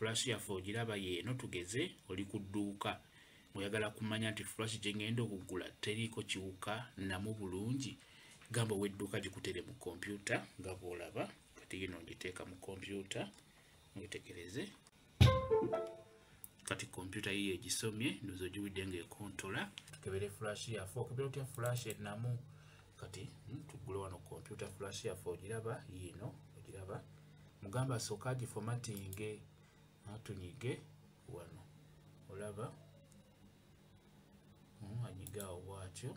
flash yaffe ogiraba yeeno tugeze oli ku dduuka oyagala kumanya nti flash gye ngenda okugula teriiko kiwuka namu bulungi gamba wedduuka gikutere mu kompyuta nga bw'olaba kati yino ngiteeka mu kompyuta ngitegereze kati kompyuta yiyo egisomye ndozo giwidde ng'ekontola tukebere flash yaffe okebera otya flash enamu kati tugule wano kompyuta flash yaffe ogiraba yino ogiraba mugamba asooka agiformattinge atunyige wano olaba anyigaawo bwatyo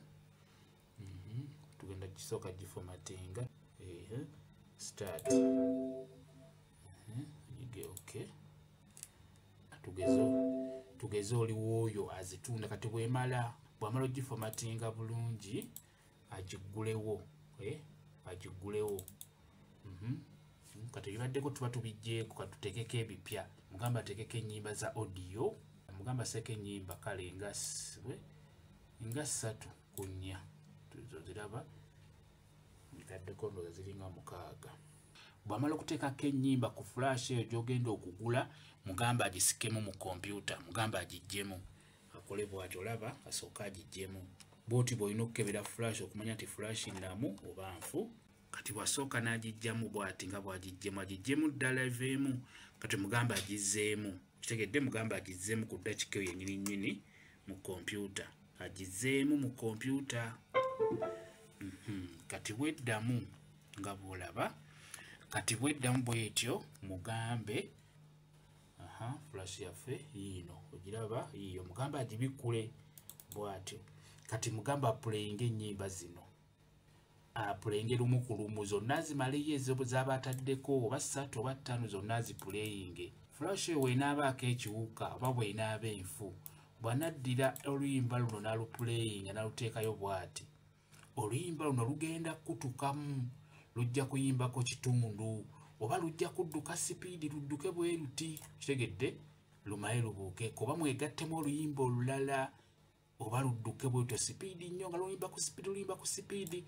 tugenda kisooka giformattinga start anyige okay tugeze oliwo oyo azitunda kati bw'amala ogiformattinga bulungi agigulewo kati bibaddeko tuba tubijjeeko katutegeko ebipya mugamba ategeko ennyimba za audio mugamba seeko ennyimba kale nga 3 ku 4 tuziraba ntaddeko ndowooza ziringa 6 bw'amala okuteekako ennyimba ku flash eyo gy'ogenda okugula mugamba agisikemu mu kompyuta mugamba agiggyemu akole bw'atyo olaba asooka agiggyemu bw'oti bw'olina okukebera flash okumanya nti flash namu oba nfu kati bw'asooka n'agiggyamu bw'ati nga bw'agiggyemu ddala eveemu kati mugamba agizzeemu kitegedde mugamba agizzeemu ku ddakiika eyo yennyini mu kompyuta agizzeemu mu kompyuta kati bw'eddamu nga bw'olaba kati bw'eddamu bw'etyo mugambe flash yaffe yino ogiraba yiyo mugamba agibikkule bw'atyo kati mugamba apuleyinga ennyimba zino apuleyinge lumu ku lumu zonna zimaleyo ezo zaba ataddeko oba 3 oba 5 zonna zipuleyinge flash eyo bw'enaabaako ekiwuka oba bw'enaaba enfu bw'anaddira oluyimba luno n'alupuleyinga n'aluteekayo bw'ati oluyimba luno lugenda kutukamu lujja kuyimbako kitundu oba lujja kudduka sipiidi ludduke bwe luti kitegedde lumaye lubuukeeko oba mwegattemu oluyimba olulala oba ludduke bwetyo sipiidi nnyo nga luyimba ku sipiidi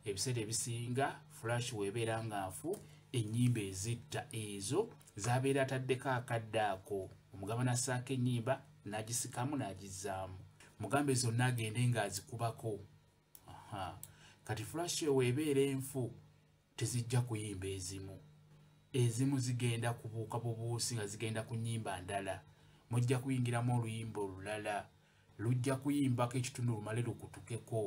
ebiseera ebisinga flash weebeera nga nfu ennyimba ezitta ezo z'abeera ataddeko akadde ako omugamba n'assaako ennyimba n'agisikamu n'agizzaamu mugamba ezo n'agende ng'azikubako kati flash weebeera enfu tezijja kuyimba ezimu zigenda kubuuka bubuusi nga zigenda ku nnyimba ndala mujja kuyingiramu oluyimba olulala lujja kuyimbako ekitundu lumale lukutukeko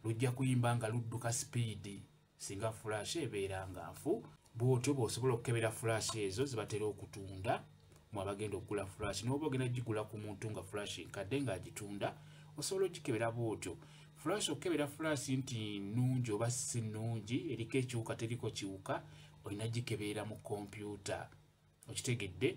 lujja kuyimba nga ludduka sipiidi singa flash ebeera nga nfu bw'otyo bw'osobola okukebera flash ezo zibatera okutunda mwabagenda okugula flash n'oba ogenda gigula ku muntu nga flash nkadde ng'agitunda osobola ogikebera bw'otyo flash okukebera flash nti nnungi oba si nnungi eriko ekiwuka teriko kiwuka olina gikebeera mu kompyuta okitegedde